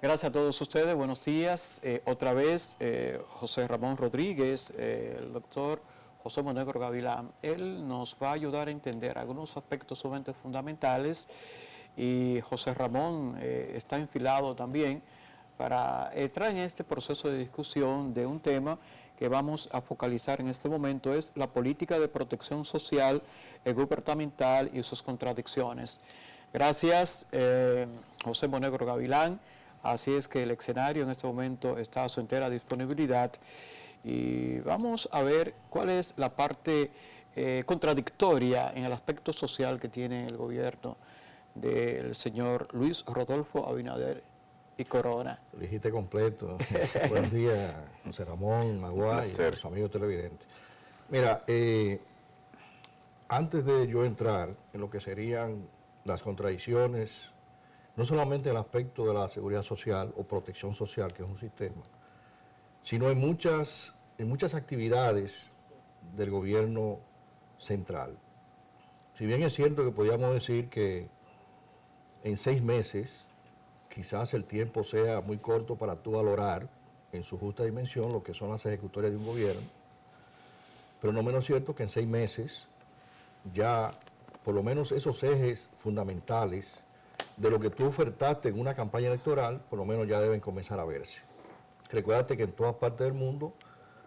Gracias a todos ustedes, buenos días. Otra vez, José Ramón Rodríguez, el doctor José Monegro Gavilán, él nos va a ayudar a entender algunos aspectos sumamente fundamentales y José Ramón está enfilado también para entrar en este proceso de discusión de un tema que vamos a focalizar en este momento, es la política de protección social gubernamental y sus contradicciones. Gracias, José Monegro Gavilán. Así es que el escenario en este momento está a su entera disponibilidad y vamos a ver cuál es la parte contradictoria en el aspecto social que tiene el gobierno del señor Luis Rodolfo Abinader y Corona. Lo dijiste completo. Buenos días, José Ramón, Magua y a los amigos televidentes. Mira, antes de yo entrar en lo que serían las contradicciones, no solamente en el aspecto de la seguridad social o protección social, que es un sistema, sino en muchas actividades del gobierno central. Si bien es cierto que podríamos decir que en 6 meses, quizás el tiempo sea muy corto para tú valorar en su justa dimensión lo que son las ejecutorias de un gobierno, pero no menos cierto que en 6 meses ya por lo menos esos ejes fundamentales de lo que tú ofertaste en una campaña electoral, por lo menos ya deben comenzar a verse. Recuérdate que en todas partes del mundo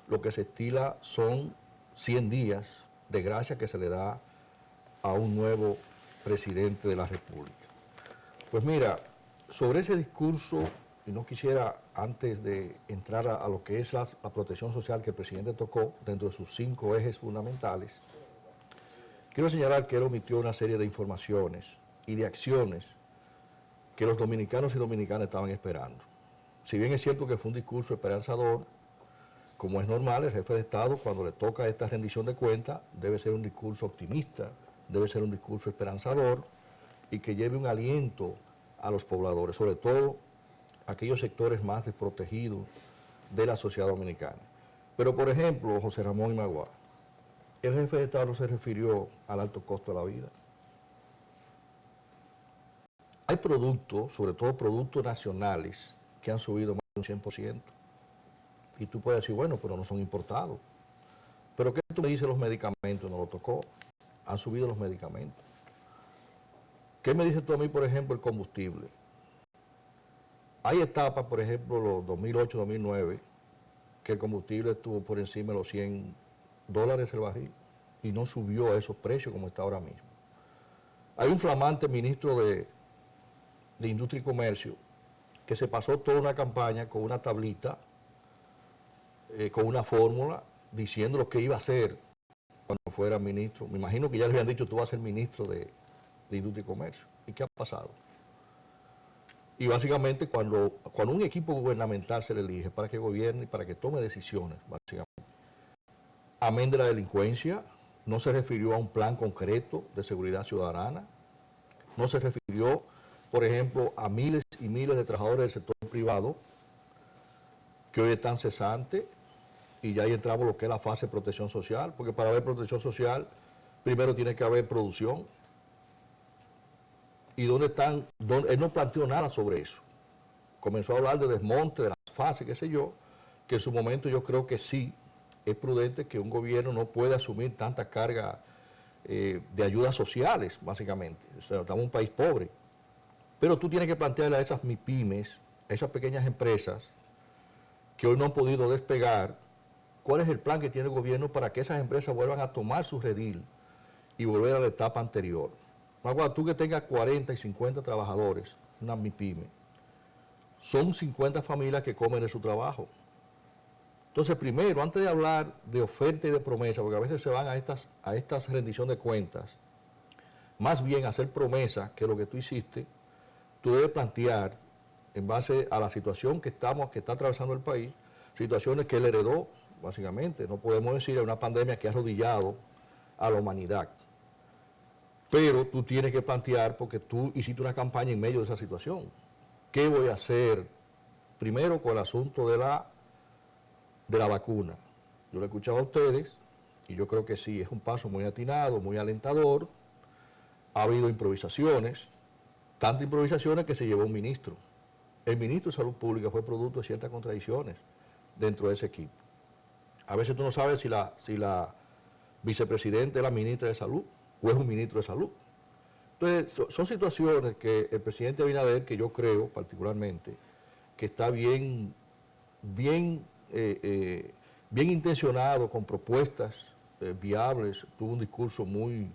lo que se estila son 100 días de gracia que se le da a un nuevo presidente de la República. Pues mira, sobre ese discurso, y no quisiera antes de entrar a lo que es la protección social que el presidente tocó dentro de sus 5 ejes fundamentales, quiero señalar que él omitió una serie de informaciones y de acciones que los dominicanos y dominicanas estaban esperando. Si bien es cierto que fue un discurso esperanzador, como es normal, el jefe de Estado, cuando le toca esta rendición de cuentas, debe ser un discurso optimista, debe ser un discurso esperanzador y que lleve un aliento a los pobladores, sobre todo aquellos sectores más desprotegidos de la sociedad dominicana. Pero, por ejemplo, José Ramón y Magua, el jefe de Estado no se refirió al alto costo de la vida. Hay productos, sobre todo productos nacionales, que han subido más de un 100%. Y tú puedes decir, bueno, pero no son importados. Pero ¿qué tú me dices los medicamentos? No lo tocó. Han subido los medicamentos. ¿Qué me dices tú a mí, por ejemplo, el combustible? Hay etapas, por ejemplo, los 2008-2009, que el combustible estuvo por encima de los $100 el barril y no subió a esos precios como está ahora mismo. Hay un flamante ministro de Industria y Comercio que se pasó toda una campaña con una tablita, con una fórmula, diciendo lo que iba a hacer cuando fuera ministro. Me imagino que ya le habían dicho, tú vas a ser ministro de Industria y Comercio. ¿Y qué ha pasado? Y básicamente cuando un equipo gubernamental se le elige para que gobierne y para que tome decisiones, básicamente, amén de la delincuencia, no se refirió a un plan concreto de seguridad ciudadana, no se refirió, por ejemplo, a miles y miles de trabajadores del sector privado que hoy están cesantes y ya ahí entramos lo que es la fase de protección social, porque para haber protección social primero tiene que haber producción. ¿Y dónde están? Él no planteó nada sobre eso. Comenzó a hablar de desmonte, de las fases, qué sé yo, que en su momento yo creo que sí es prudente que un gobierno no pueda asumir tanta carga de ayudas sociales, básicamente. O sea, estamos en un país pobre. Pero tú tienes que plantearle a esas MIPYMES, a esas pequeñas empresas que hoy no han podido despegar, cuál es el plan que tiene el gobierno para que esas empresas vuelvan a tomar su redil y volver a la etapa anterior. Magua, tú que tengas 40 y 50 trabajadores, una MIPYME, son 50 familias que comen de su trabajo. Entonces, primero, antes de hablar de oferta y de promesa, porque a veces se van a estas rendición de cuentas, más bien hacer promesa que lo que tú hiciste, tú debes plantear, en base a la situación que está atravesando el país, situaciones que él heredó, básicamente. No podemos decir que es una pandemia que ha arrodillado a la humanidad. Pero tú tienes que plantear, porque tú hiciste una campaña en medio de esa situación. ¿Qué voy a hacer? Primero con el asunto de la vacuna. Yo lo he escuchado a ustedes y yo creo que sí, es un paso muy atinado, muy alentador. Ha habido improvisaciones, tantas improvisaciones que se llevó un ministro. el ministro de Salud Pública fue producto de ciertas contradicciones dentro de ese equipo. A veces tú no sabes si la vicepresidenta es la ministra de Salud o es un ministro de Salud. Entonces, son situaciones que el presidente Abinader, que yo creo particularmente, que está bien intencionado, con propuestas viables, tuvo un discurso muy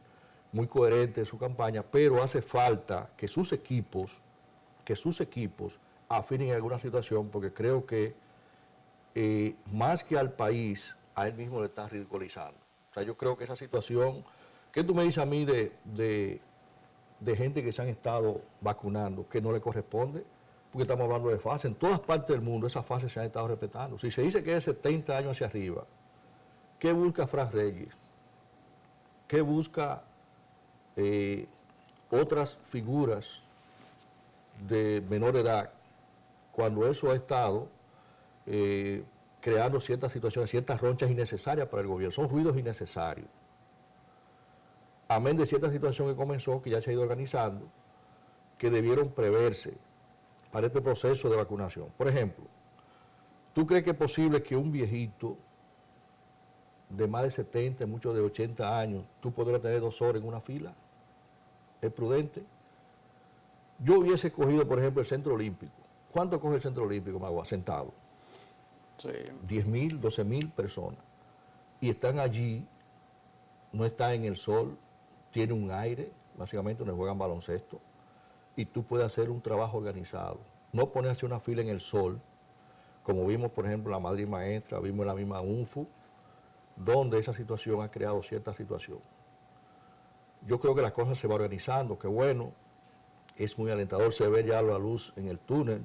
coherente en su campaña, pero hace falta que sus equipos afinen alguna situación, porque creo que más que al país, a él mismo le están ridiculizando. O sea, yo creo que esa situación, ¿qué tú me dices a mí de gente que se han estado vacunando que no le corresponde? Porque estamos hablando de fases. En todas partes del mundo esas fases se han estado respetando. Si se dice que es de 70 años hacia arriba, ¿qué busca Fran Reyes? ¿Qué busca otras figuras de menor edad cuando eso ha estado creando ciertas situaciones, ciertas ronchas innecesarias para el gobierno? Son ruidos innecesarios. Amén de cierta situación que comenzó, que ya se ha ido organizando, que debieron preverse para este proceso de vacunación. Por ejemplo, ¿tú crees que es posible que un viejito de más de 70, muchos de 80 años, tú podrás tener 2 horas en una fila? ¿Es prudente? Yo hubiese cogido, por ejemplo, el Centro Olímpico. ¿Cuánto coge el Centro Olímpico, Magua? Sentado. Sí. 10.000, 12.000 personas. Y están allí, no están en el sol, tiene un aire, básicamente donde juegan baloncesto, y tú puedes hacer un trabajo organizado. No ponerse una fila en el sol, como vimos, por ejemplo, en la Madrid Maestra, vimos en la misma UNFU, donde esa situación ha creado cierta situación. Yo creo que las cosas se van organizando, que bueno, es muy alentador, se ve ya la luz en el túnel.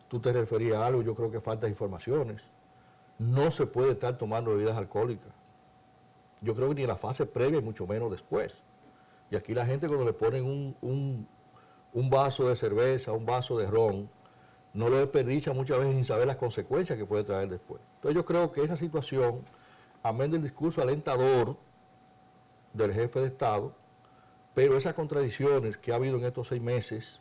Tú te referías a algo, yo creo que faltan informaciones. No se puede estar tomando bebidas alcohólicas. Yo creo que ni en la fase previa y mucho menos después. Y aquí la gente, cuando le ponen un vaso de cerveza, un vaso de ron, no lo desperdicia muchas veces sin saber las consecuencias que puede traer después. Entonces yo creo que esa situación, amén del discurso alentador del jefe de Estado, pero esas contradicciones que ha habido en estos 6 meses,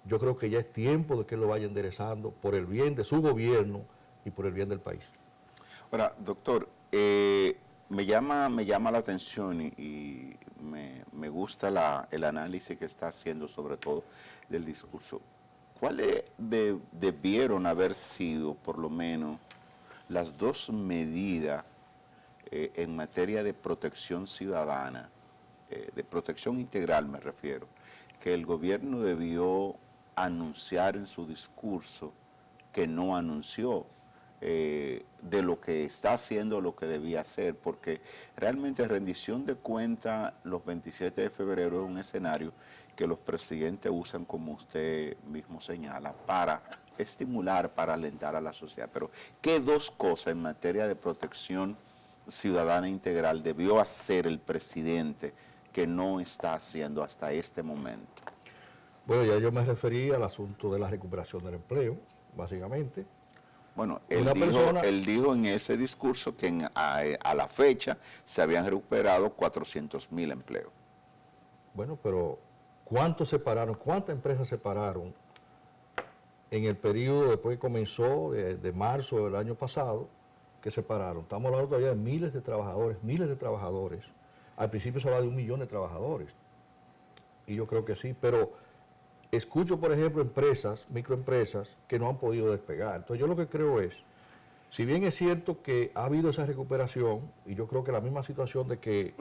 yo creo que ya es tiempo de que lo vaya enderezando por el bien de su gobierno y por el bien del país. Ahora, doctor, me llama la atención y me gusta el análisis que está haciendo, sobre todo del discurso. ¿Cuáles debieron haber sido, por lo menos, las 2 medidas en materia de protección ciudadana, de protección integral me refiero, que el gobierno debió anunciar en su discurso, que no anunció, de lo que está haciendo, lo que debía hacer? Porque realmente rendición de cuentas los 27 de febrero es un escenario que los presidentes usan, como usted mismo señala, para estimular, para alentar a la sociedad. Pero, ¿qué 2 cosas en materia de protección ciudadana integral debió hacer el presidente que no está haciendo hasta este momento? Bueno, ya yo me referí al asunto de la recuperación del empleo, básicamente. Bueno, él dijo en ese discurso que a la fecha se habían recuperado 400.000 empleos. Bueno, pero ¿cuántos se pararon? ¿Cuántas empresas se pararon en el periodo después que comenzó, de marzo del año pasado, que se pararon? Estamos hablando todavía de miles de trabajadores, miles de trabajadores. Al principio se hablaba de 1 millón de trabajadores. Y yo creo que sí, pero escucho, por ejemplo, empresas, microempresas, que no han podido despegar. Entonces yo lo que creo es, si bien es cierto que ha habido esa recuperación, y yo creo que la misma situación de que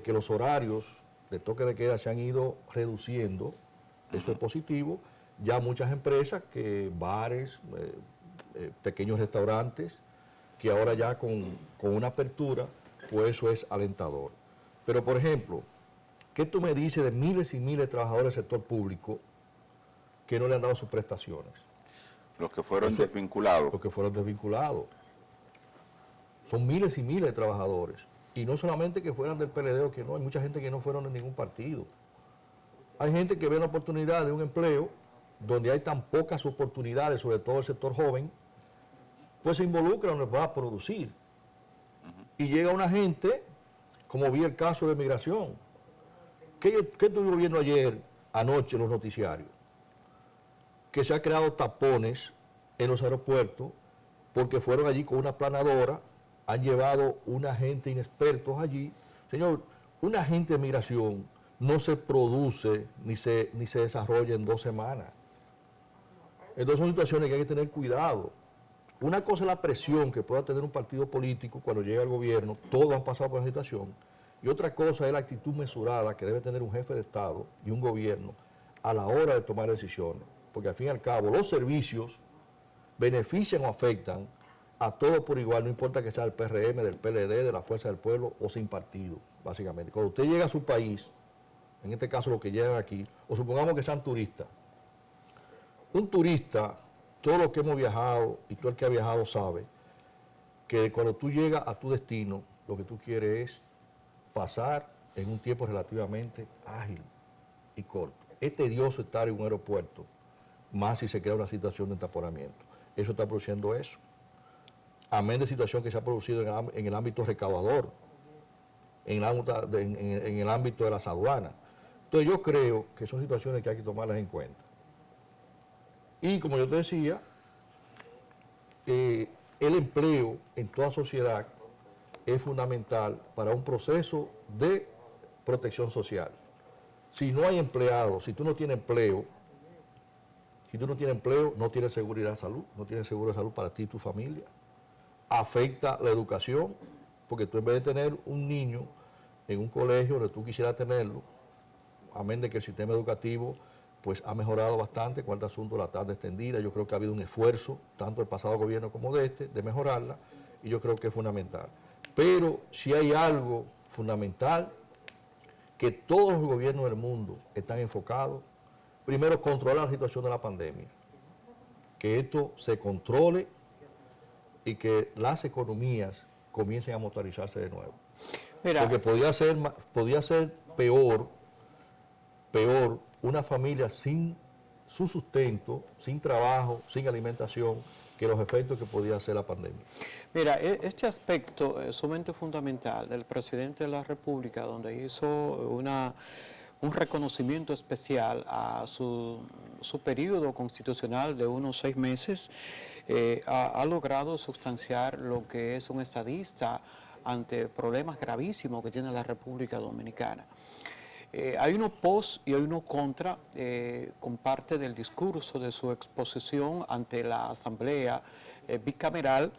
los horarios de toque de queda se han ido reduciendo, eso es positivo. Ya muchas empresas, bares, pequeños restaurantes, que ahora ya con una apertura, pues eso es alentador. Pero, por ejemplo, ¿qué tú me dices de miles y miles de trabajadores del sector público que no le han dado sus prestaciones? Los que fueron desvinculados. Los que fueron desvinculados. Son miles y miles de trabajadores. Y no solamente que fueran del PLD o que no, hay mucha gente que no fueron de ningún partido. Hay gente que ve la oportunidad de un empleo donde hay tan pocas oportunidades, sobre todo el sector joven, pues se involucra donde va a producir. Y llega una gente, como vi el caso de migración. ¿Qué estuvimos viendo anoche en los noticiarios? que se han creado tapones en los aeropuertos porque fueron allí con una planadora, han llevado un agente inexpertos allí. Señor, un agente de migración no se produce ni se desarrolla en 2 semanas. Entonces son situaciones que hay que tener cuidado. Una cosa es la presión que pueda tener un partido político cuando llega al gobierno, todos han pasado por la situación, y otra cosa es la actitud mesurada que debe tener un jefe de Estado y un gobierno a la hora de tomar decisiones, porque al fin y al cabo los servicios benefician o afectan a todos por igual, no importa que sea del PRM, del PLD, de la Fuerza del Pueblo o sin partido, básicamente. Cuando usted llega a su país, en este caso los que llegan aquí, o supongamos que sean turistas, un turista, todo lo que hemos viajado y todo el que ha viajado sabe que cuando tú llegas a tu destino, lo que tú quieres es pasar en un tiempo relativamente ágil y corto. Es tedioso estar en un aeropuerto, más si se crea una situación de entaponamiento. Eso está produciendo eso. Amén de situación que se ha producido en el ámbito recaudador, en el ámbito de las aduanas. Entonces yo creo que son situaciones que hay que tomarlas en cuenta. Y como yo te decía, el empleo en toda sociedad es fundamental para un proceso de protección social. Si no hay empleados, si tú no tienes empleo, no tienes seguridad de salud, no tienes seguro de salud para ti y tu familia. Afecta la educación, porque tú en vez de tener un niño en un colegio donde tú quisieras tenerlo, amén de que el sistema educativo pues ha mejorado bastante con el asunto de la tarde extendida. Yo creo que ha habido un esfuerzo, tanto del pasado gobierno como de este, de mejorarla, y yo creo que es fundamental. Pero si hay algo fundamental, que todos los gobiernos del mundo están enfocados, primero, controlar la situación de la pandemia, que esto se controle y que las economías comiencen a motorizarse de nuevo. Mira, porque podía ser peor una familia sin su sustento, sin trabajo, sin alimentación, que los efectos que podía hacer la pandemia. Mira, este aspecto es sumamente fundamental del presidente de la República, donde hizo un reconocimiento especial a su periodo constitucional de unos 6 meses, ha logrado sustanciar lo que es un estadista ante problemas gravísimos que tiene la República Dominicana. Hay uno pos y hay uno contra con parte del discurso de su exposición ante la Asamblea bicameral,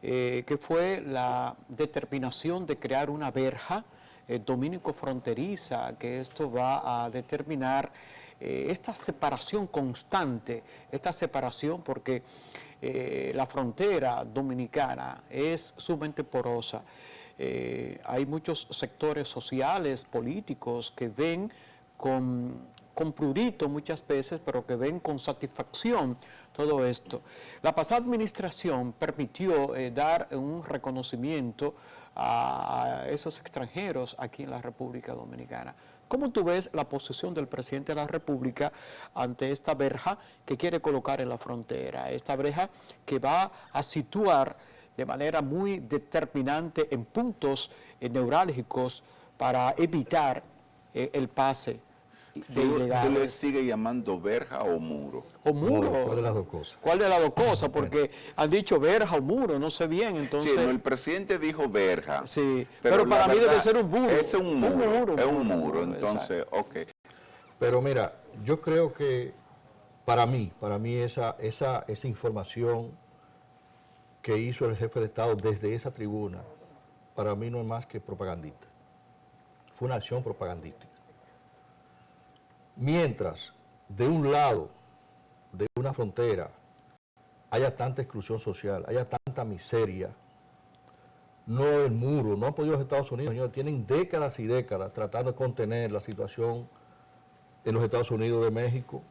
que fue la determinación de crear una verja dominico-fronteriza, que esto va a determinar esta separación constante, esta separación porque la frontera dominicana es sumamente porosa. Hay muchos sectores sociales, políticos, que ven con prurito muchas veces, pero que ven con satisfacción todo esto. La pasada administración permitió dar un reconocimiento a esos extranjeros aquí en la República Dominicana. ¿Cómo tú ves la posición del presidente de la República ante esta verja que quiere colocar en la frontera? Esta verja que va a situar de manera muy determinante en puntos neurálgicos para evitar el pase de ilegales. ¿Tú le sigues llamando verja o muro? ¿O muro? ¿Cuál de las dos cosas? ¿Cuál de las dos cosas? Porque han dicho verja o muro, no sé bien, entonces... Sí, no, el presidente dijo verja. Sí, pero para mí debe ser un muro. Es un muro, es un muro, entonces, exacto. ok. Pero mira, yo creo que para mí esa información que hizo el jefe de Estado desde esa tribuna, para mí no es más que propagandista. Fue una acción propagandística. Mientras, de un lado, de una frontera, haya tanta exclusión social, haya tanta miseria, no el muro, no han podido los Estados Unidos, señores, tienen décadas y décadas tratando de contener la situación en los Estados Unidos de México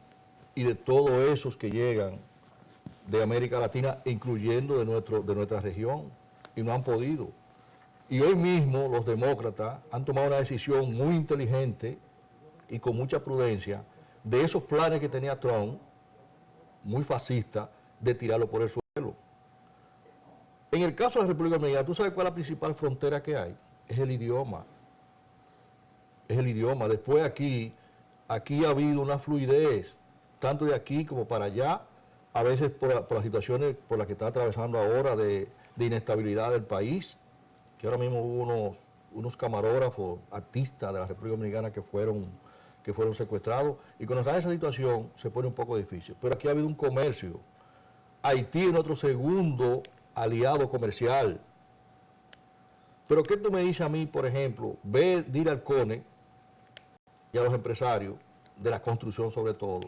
y de todos esos que llegan de América Latina, incluyendo de nuestra región, y no han podido. Y hoy mismo los demócratas han tomado una decisión muy inteligente y con mucha prudencia de esos planes que tenía Trump, muy fascista, de tirarlo por el suelo. En el caso de la República Dominicana, ¿tú sabes cuál es la principal frontera que hay? Es el idioma. Es el idioma. Después aquí ha habido una fluidez tanto de aquí como para allá, a veces por las situaciones por las que está atravesando ahora de inestabilidad del país, que ahora mismo hubo unos camarógrafos, artistas de la República Dominicana que fueron secuestrados, y cuando está en esa situación se pone un poco difícil. Pero aquí ha habido un comercio. Haití es nuestro segundo aliado comercial. Pero ¿qué tú me dices a mí, por ejemplo, ir al CONE y a los empresarios de la construcción sobre todo,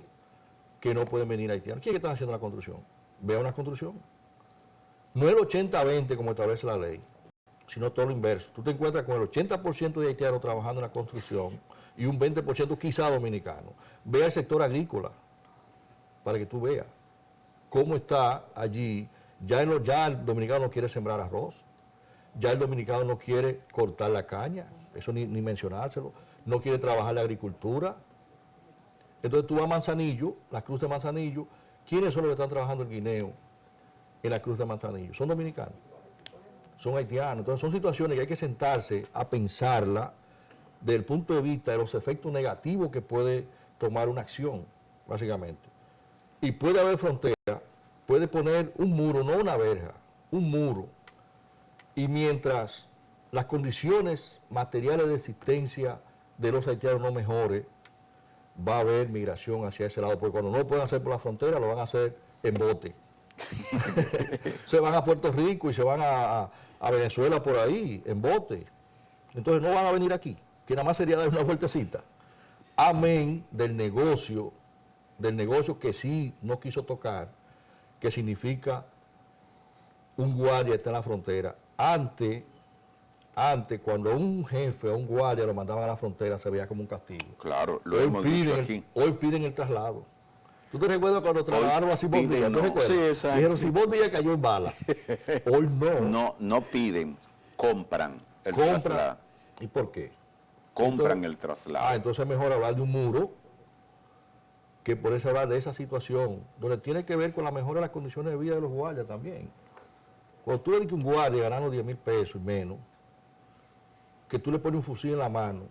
que no pueden venir haitianos? ¿Quiénes están haciendo la construcción? Ve a una construcción. No el 80-20 como establece la ley, sino todo lo inverso. Tú te encuentras con el 80% de haitianos trabajando en la construcción y un 20% quizá dominicano. Ve al sector agrícola para que tú veas cómo está allí. Ya el dominicano no quiere sembrar arroz, ya el dominicano no quiere cortar la caña, eso ni mencionárselo, no quiere trabajar la agricultura. Entonces tú vas a Manzanillo, la Cruz de Manzanillo, ¿quiénes son los que están trabajando el guineo en la Cruz de Manzanillo? Son dominicanos, son haitianos. Entonces son situaciones que hay que sentarse a pensarla desde el punto de vista de los efectos negativos que puede tomar una acción, básicamente. Y puede haber frontera, puede poner un muro, no una verja, un muro. Y mientras las condiciones materiales de existencia de los haitianos no mejoren, va a haber migración hacia ese lado, porque cuando no lo pueden hacer por la frontera, lo van a hacer en bote. Se van a Puerto Rico y se van a Venezuela por ahí, en bote. Entonces no van a venir aquí, que nada más sería dar una vueltecita. Amén del negocio que sí no quiso tocar, que significa un guardia está en la frontera. Antes, cuando un jefe o un guardia lo mandaban a la frontera, se veía como un castigo. Claro, lo hemos dicho aquí. Hoy piden el traslado. ¿Tú te recuerdas cuando trasladaron a Simón Díaz? ¿Tú recuerdas? Sí, exacto. Dijeron, Simón Díaz cayó en bala. Hoy no. No piden, compran el Compran. traslado. ¿Y por qué? Compran el traslado. Entonces es mejor hablar de un muro que por eso hablar de esa situación, donde tiene que ver con la mejora de las condiciones de vida de los guardias también. Cuando tú le dices a un guardia ganando 10,000 pesos y menos, que tú le pones un fusil en la mano,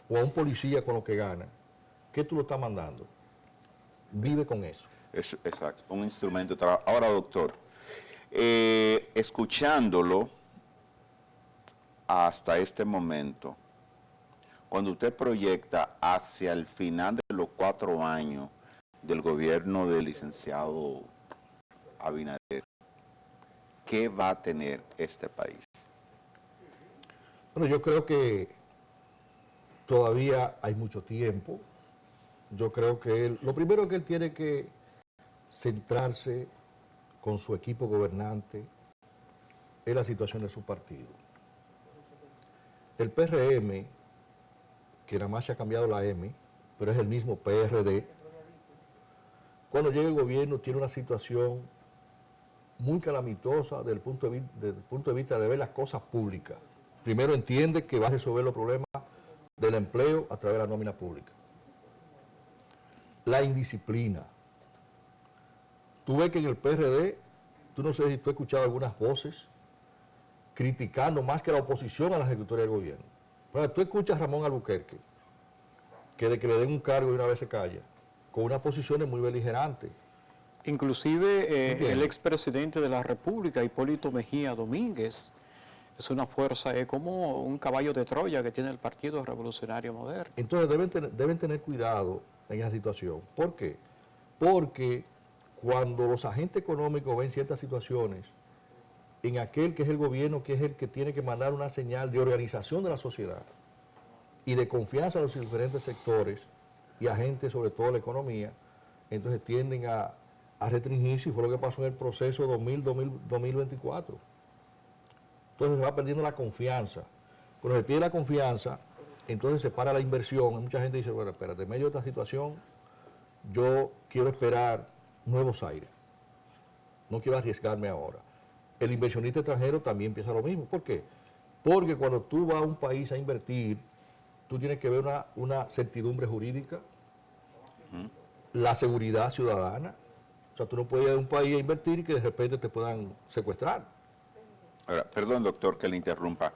o a un policía con lo que gana, ¿qué tú lo estás mandando? Vive con eso. Exacto, un instrumento de trabajo. Ahora, doctor, escuchándolo hasta este momento, cuando usted proyecta hacia el final de los 4 años del gobierno del licenciado Abinader, ¿qué va a tener este país? Bueno, yo creo que todavía hay mucho tiempo. Yo creo que lo primero que él tiene que centrarse con su equipo gobernante es la situación de su partido. El PRM, que nada más se ha cambiado la M, pero es el mismo PRD, cuando llega el gobierno tiene una situación muy calamitosa desde el punto de vista de ver las cosas públicas. Primero entiende que va a resolver los problemas del empleo a través de la nómina pública. La indisciplina. Tú ves que en el PRD, tú no sé si tú has escuchado algunas voces criticando más que la oposición a la ejecutoria del gobierno. Bueno, tú escuchas a Ramón Albuquerque, que de que le den un cargo y una vez se calla, con unas posiciones muy beligerantes. Inclusive el expresidente de la República, Hipólito Mejía Domínguez, es una fuerza, es como un caballo de Troya que tiene el Partido Revolucionario Moderno. Entonces deben tener cuidado en esa situación. ¿Por qué? Porque cuando los agentes económicos ven ciertas situaciones, en aquel que es el gobierno, que es el que tiene que mandar una señal de organización de la sociedad y de confianza a los diferentes sectores y agentes, sobre todo la economía, entonces tienden a restringirse, y fue lo que pasó en el proceso 2024. Entonces se va perdiendo la confianza. Cuando se pierde la confianza, entonces se para la inversión. Mucha gente dice, bueno, espérate, en medio de esta situación, yo quiero esperar nuevos aires. No quiero arriesgarme ahora. El inversionista extranjero también piensa lo mismo. ¿Por qué? Porque cuando tú vas a un país a invertir, tú tienes que ver una certidumbre jurídica, la seguridad ciudadana. O sea, tú no puedes ir a un país a invertir y que de repente te puedan secuestrar. Ahora, perdón, doctor, que le interrumpa.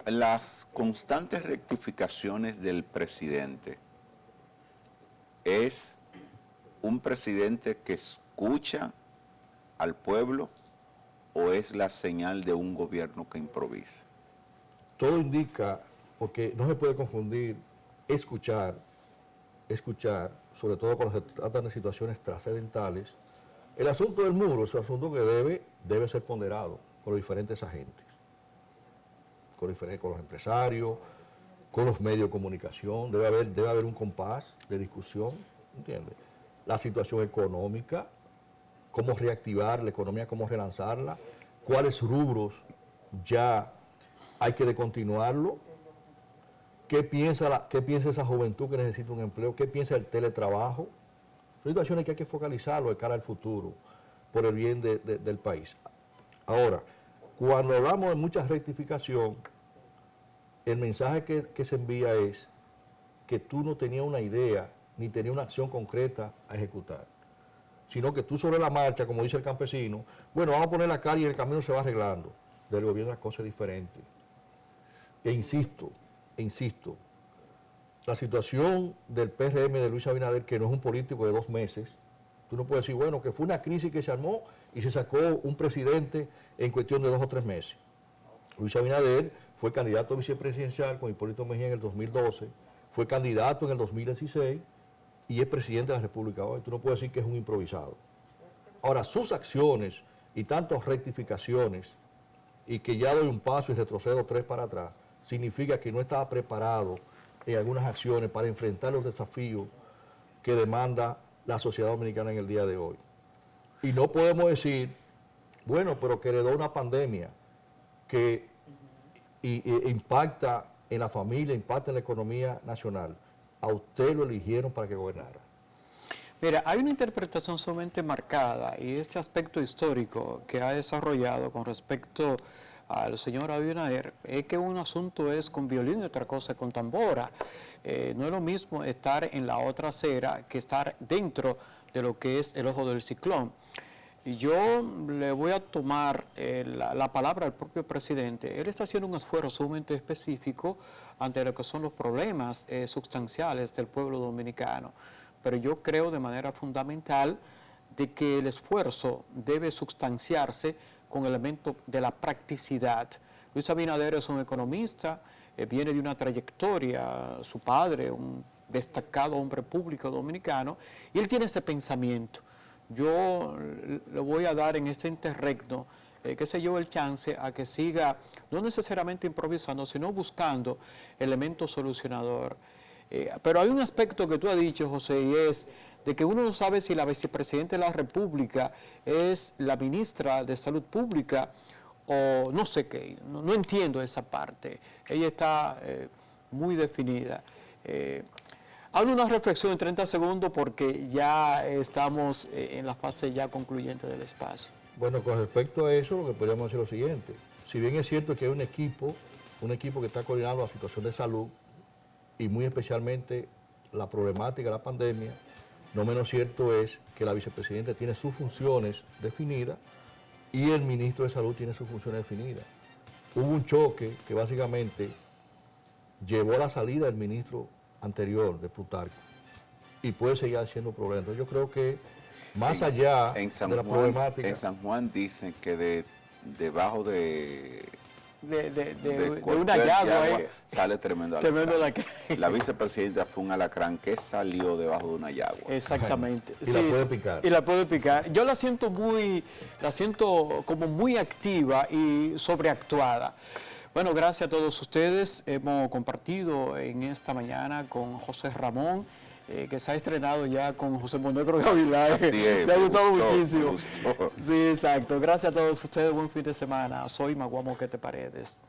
Las constantes rectificaciones del presidente es un presidente que escucha al pueblo o es la señal de un gobierno que improvisa? Todo indica, porque no se puede confundir escuchar, sobre todo cuando se tratan de situaciones trascendentales. El asunto del muro es un asunto que debe ser ponderado por los diferentes agentes, con los empresarios, con los medios de comunicación. Debe haber un compás de discusión, ¿entiendes? La situación económica, cómo reactivar la economía, cómo relanzarla, cuáles rubros ya hay que descontinuarlo, qué piensa esa juventud que necesita un empleo, qué piensa el teletrabajo. Son situaciones que hay que focalizarlo de cara al futuro, por el bien del país. Ahora, cuando hablamos de mucha rectificación, el mensaje que se envía es que tú no tenías una idea, ni tenías una acción concreta a ejecutar, sino que tú sobre la marcha, como dice el campesino, bueno, vamos a poner la calle y el camino se va arreglando. Del gobierno las cosas diferentes. E insisto, la situación del PRM de Luis Abinader, que no es un político de 2 meses, tú no puedes decir, bueno, que fue una crisis que se armó y se sacó un presidente en cuestión de 2 o 3 meses. Luis Abinader fue candidato vicepresidencial con Hipólito Mejía en el 2012, fue candidato en el 2016 y es presidente de la República hoy. Tú no puedes decir que es un improvisado. Ahora, sus acciones y tantas rectificaciones, y que ya doy un paso y retrocedo 3 para atrás, significa que no estaba preparado en algunas acciones para enfrentar los desafíos que demanda la sociedad dominicana en el día de hoy. Y no podemos decir, bueno, pero que heredó una pandemia que impacta en la familia, impacta en la economía nacional. A usted lo eligieron para que gobernara. Mira, hay una interpretación sumamente marcada y este aspecto histórico que ha desarrollado con respecto al señor Abinader es que un asunto es con violín y otra cosa con tambora. No es lo mismo estar en la otra acera que estar dentro de lo que es el ojo del ciclón. Y yo le voy a tomar la palabra al propio presidente. Él está haciendo un esfuerzo sumamente específico ante lo que son los problemas sustanciales del pueblo dominicano. Pero yo creo de manera fundamental de que el esfuerzo debe sustanciarse con elementos de la practicidad. Luis Abinader es un economista, viene de una trayectoria, su padre, un destacado hombre público dominicano, y él tiene ese pensamiento. Yo le voy a dar en este interregno, que se lleve el chance a que siga, no necesariamente improvisando, sino buscando elementos solucionadores. Pero hay un aspecto que tú has dicho, José, y es de que uno no sabe si la vicepresidenta de la República es la ministra de Salud Pública o no sé qué, no entiendo esa parte. Ella está muy definida. Hago una reflexión en 30 segundos porque ya estamos en la fase ya concluyente del espacio. Bueno, con respecto a eso, lo que podríamos decir es lo siguiente. Si bien es cierto que hay un equipo que está coordinando la situación de salud y muy especialmente la problemática de la pandemia, no menos cierto es que la vicepresidenta tiene sus funciones definidas y el ministro de Salud tiene sus funciones definidas. Hubo un choque que básicamente llevó a la salida del ministro anterior, de Plutarco, y puede seguir haciendo problemas. Entonces yo creo que más allá de la problemática... En San Juan dicen que debajo de una yagua sale tremendo alacrán. La vicepresidenta fue un alacrán que salió debajo de una yagua. Exactamente. Y la puede picar. Y la puede picar. Yo la siento como muy activa y sobreactuada. Bueno, gracias a todos ustedes. Hemos compartido en esta mañana con José Ramón, que se ha estrenado ya con José Monegro Gavilán. Así es, me ha gustado muchísimo. Me gustó. Sí, exacto. Gracias a todos ustedes. Buen fin de semana. Soy Maguamo Moquete Paredes.